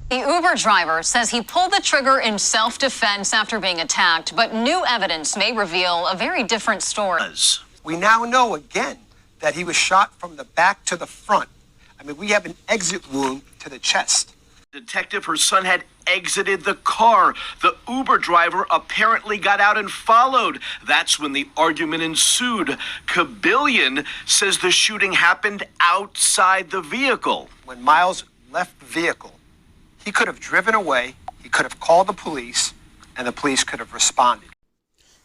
The Uber driver says he pulled the trigger in self-defense after being attacked, but new evidence may reveal a very different story. We now know again that he was shot from the back to the front. I mean, we have an exit wound to the chest. Detective, her son had exited the car. The Uber driver apparently got out and followed. That's when the argument ensued. Kabillion says the shooting happened outside the vehicle. When Miles left the vehicle, he could have driven away, he could have called the police, and the police could have responded.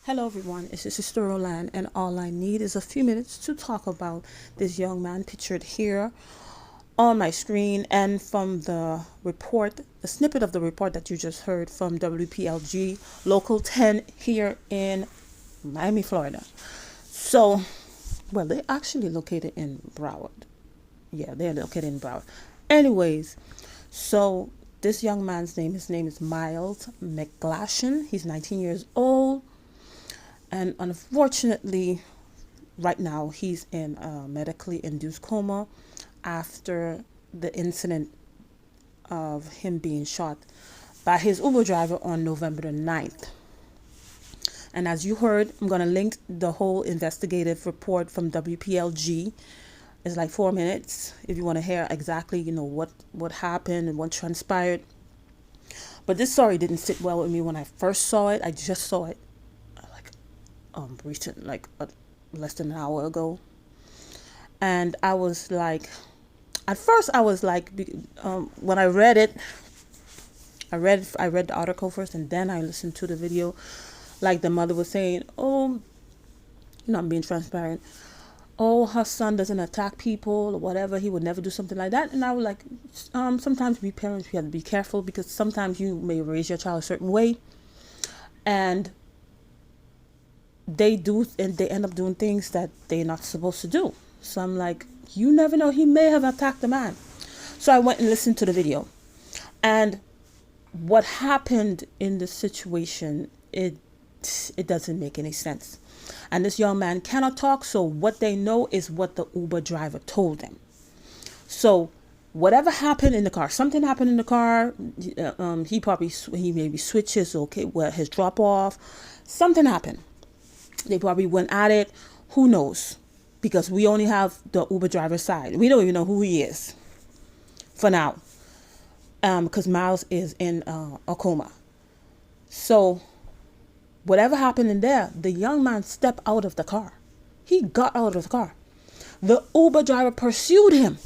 Hello everyone, it's your sister Roland, and all I need is a few minutes to talk about this young man pictured here on my screen and from the report, the snippet of the report that you just heard from WPLG Local 10 here in Miami, Florida. So, well, they're actually located in Broward. Yeah, they're located in Broward. Anyways, so this young man's name, his name is Miles McGlashan. He's 19 years old. And unfortunately, right now, he's in a medically induced coma after the incident of him being shot by his Uber driver on November the 9th. And as you heard, I'm going to link the whole investigative report from WPLG. It's like 4 minutes if you want to hear exactly, what happened and what transpired. But this story didn't sit well with me when I first saw it. I just saw it recent, less than an hour ago. And I was like, at first I was like, when I read it, I read the article first and then I listened to the video. Like the mother was saying, I'm being transparent. Oh, her son doesn't attack people or whatever. He would never do something like that. And I was like, sometimes we parents, we have to be careful because sometimes you may raise your child a certain way. And they end up doing things that they're not supposed to do. So I'm like, you never know, he may have attacked the man. So I went and listened to the video. And what happened in the situation, it doesn't make any sense. And this young man cannot talk, so what they know is what the Uber driver told them. So whatever happened in the car, something happened in the car, he maybe switched his drop off, something happened. They probably went at it, who knows? Because we only have the Uber driver's side. We don't even know who he is for now. Because Miles is in a coma. So whatever happened in there, the young man stepped out of the car. He got out of the car. The Uber driver pursued him.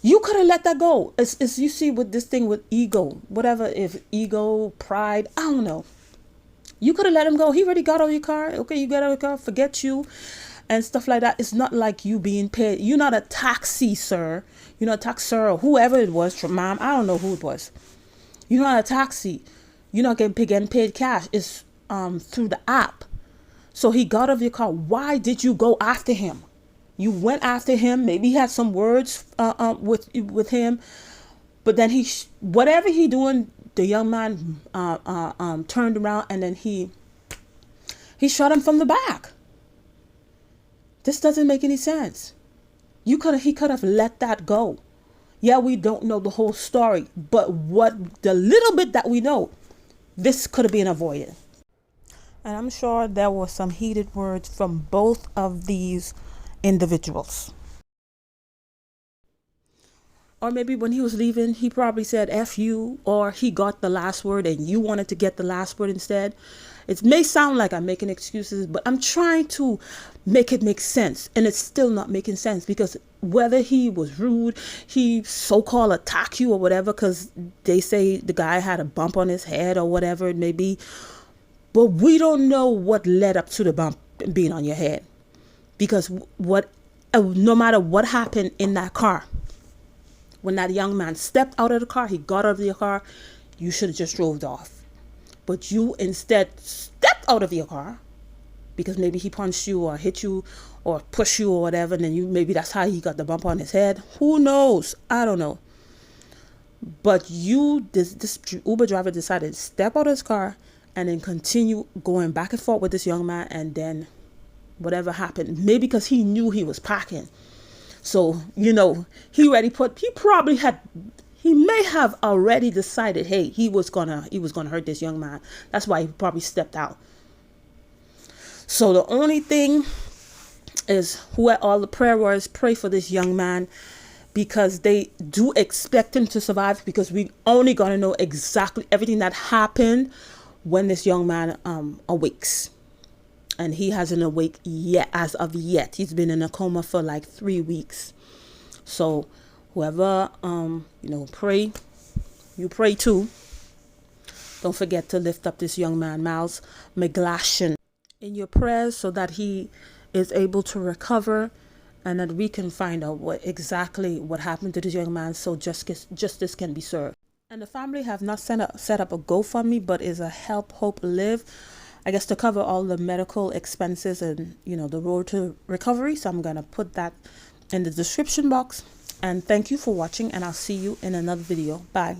You could have let that go. It's you see with this thing with ego, whatever, if ego, pride, I don't know. You could have let him go. He already got out of your car. Okay, you got out of your car, forget you and stuff like that. It's not like you being paid. You're not a taxi, sir. You're not a taxi, or whoever it was, mom. I don't know who it was. You're not a taxi. You're not getting paid cash. It's through the app. So he got out of your car. Why did you go after him? You went after him. Maybe he had some words with him. But then whatever he doing, the young man turned around and then he shot him from the back. This doesn't make any sense. He could have let that go. Yeah, we don't know the whole story, but the little bit that we know, this could have been avoided. And I'm sure there were some heated words from both of these individuals. Or maybe when he was leaving, he probably said F you, or he got the last word and you wanted to get the last word instead. It may sound like I'm making excuses, but I'm trying to make it make sense. And it's still not making sense because whether he was rude, he so-called attacked you or whatever, because they say the guy had a bump on his head or whatever it may be. But we don't know what led up to the bump being on your head. Because no matter what happened in that car, when that young man stepped out of the car, he got out of the car, you should have just drove off. But you instead stepped out of your car because maybe he punched you or hit you or pushed you or whatever. And then maybe that's how he got the bump on his head. Who knows? I don't know. But this Uber driver decided to step out of his car and then continue going back and forth with this young man. And then whatever happened, maybe because he knew he was packing. So, he He may have already decided, hey, he was gonna hurt this young man. That's why he probably stepped out. So the only thing is, who all the prayer warriors, pray for this young man, because they do expect him to survive, because we only gonna know exactly everything that happened when this young man awakes. And he hasn't awake yet, as of yet. He's been in a coma for like 3 weeks. So whoever pray, you pray too. Don't forget to lift up this young man, Miles McGlashan, in your prayers, so that he is able to recover, and that we can find out exactly what happened to this young man, so justice can be served. And the family have not set up a GoFundMe, but is a Help Hope Live, I guess, to cover all the medical expenses and the road to recovery. So I'm gonna put that in the description box. And thank you for watching, and I'll see you in another video. Bye.